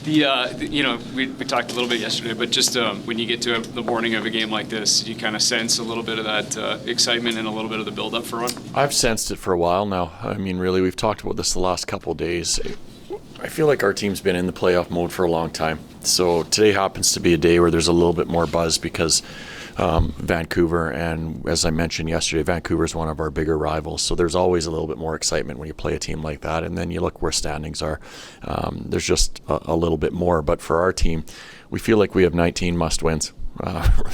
We talked a little bit yesterday, but just when you get to the morning of a game like this, you kind of sense a little bit of that excitement and a little bit of the build-up for one? I've sensed it for a while now. I mean, really, we've talked about this the last couple of days. I feel like our team's been in the playoff mode for a long time. So today happens to be a day where there's a little bit more buzz because Vancouver, and as I mentioned yesterday, Vancouver is one of our bigger rivals. So there's always a little bit more excitement when you play a team like that. And then you look where standings are. There's just a little bit more. But for our team, we feel like we have 19 must-wins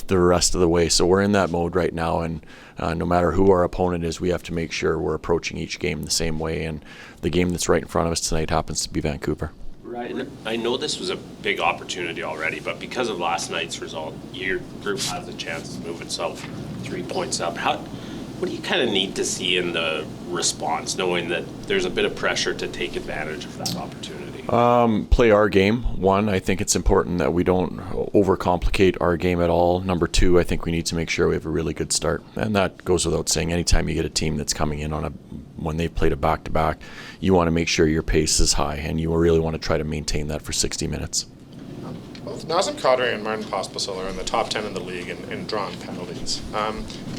the rest of the way. So we're in that mode right now. And no matter who our opponent is, we have to make sure we're approaching each game the same way. And the game that's right in front of us tonight happens to be Vancouver. Right, and I know this was a big opportunity already, but because of last night's result, your group has a chance to move itself 3 points up. What do you kind of need to see in the response, knowing that there's a bit of pressure to take advantage of that opportunity? Play our game. One, I think it's important that we don't overcomplicate our game at all. Number two, I think we need to make sure we have a really good start. And that goes without saying. Anytime you get a team that's coming in when they've played a back-to-back, you want to make sure your pace is high, and you really want to try to maintain that for 60 minutes. Both Nazem Kadri and Martin Pospisil are in the top 10 in the league in drawn penalties.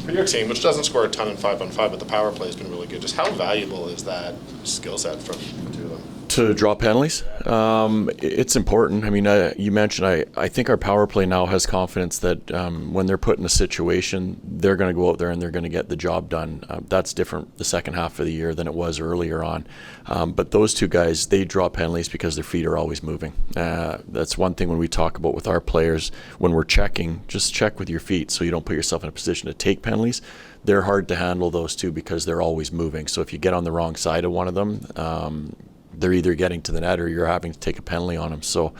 For your team, which doesn't score a ton in 5-on-5, but the power play has been really good, just how valuable is that skill set from the two of them? To draw penalties, it's important. I mean, you mentioned I think our power play now has confidence that when they're put in a situation, they're going to go out there and they're going to get the job done. That's different the second half of the year than it was earlier on. But those two guys, they draw penalties because their feet are always moving. That's one thing when we talk about with our players, when we're checking, just check with your feet so you don't put yourself in a position to take penalties. They're hard to handle, those two, because they're always moving. So if you get on the wrong side of one of them, they're either getting to the net or you're having to take a penalty on them. So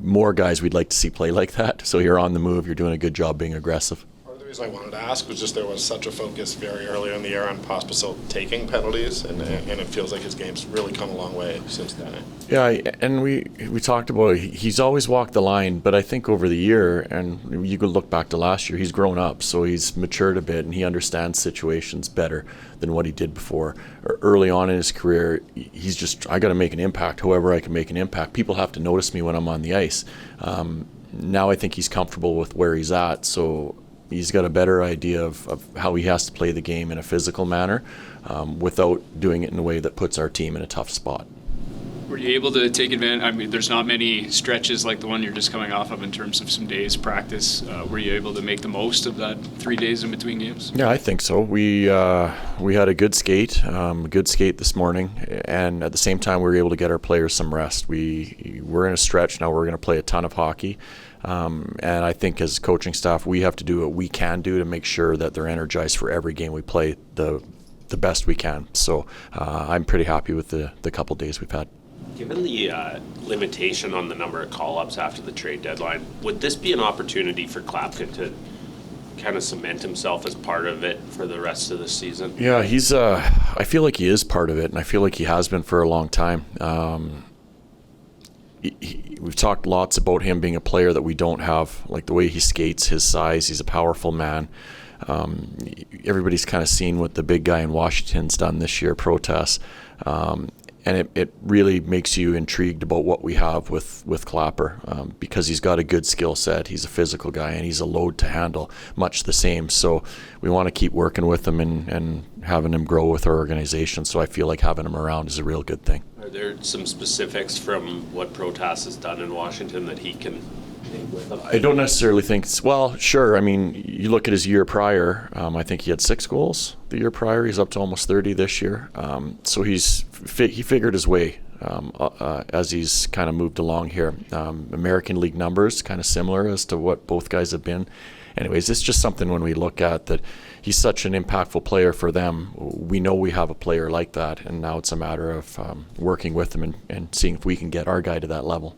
more guys we'd like to see play like that. So you're on the move, you're doing a good job being aggressive. Part of the reason I wanted to ask was just there was such a focus very early in the year on Pospisil taking penalties, and it feels like his game's really come a long way since then. Yeah, and we talked about he's always walked the line, but I think over the year, and you could look back to last year, he's grown up, so he's matured a bit and he understands situations better than what he did before. Early on in his career, he's just, I got to make an impact however I can make an impact. People have to notice me when I'm on the ice. Now I think he's comfortable with where he's at, so he's got a better idea of how he has to play the game in a physical manner without doing it in a way that puts our team in a tough spot. Were you able to take advantage? I mean, there's not many stretches like the one you're just coming off of in terms of some days practice. Were you able to make the most of that 3 days in between games? Yeah, I think so. We had a good skate this morning, and at the same time we were able to get our players some rest. We're in a stretch now. We're going to play a ton of hockey, and I think as coaching staff we have to do what we can do to make sure that they're energized for every game we play the best we can. So I'm pretty happy with the couple days we've had. Given the limitation on the number of call-ups after the trade deadline, would this be an opportunity for Klapka to kind of cement himself as part of it for the rest of the season? Yeah, he's. I feel like he is part of it, and I feel like he has been for a long time. We've talked lots about him being a player that we don't have, like the way he skates, his size. He's a powerful man. Everybody's kind of seen what the big guy in Washington's done this year, Protas. And it really makes you intrigued about what we have with Clapper because he's got a good skill set. He's a physical guy, and he's a load to handle, much the same. So we want to keep working with him and having him grow with our organization. So I feel like having him around is a real good thing. Are there some specifics from what Protas has done in Washington that he can take with him? I don't necessarily think well, sure. I mean, you look at his year prior, I think he had 6 goals the year prior. He's up to almost 30 this year. So he figured his way as he's kind of moved along here. American League numbers kind of similar as to what both guys have been. Anyways, it's just something when we look at that he's such an impactful player for them. We know we have a player like that, and now it's a matter of working with him and seeing if we can get our guy to that level.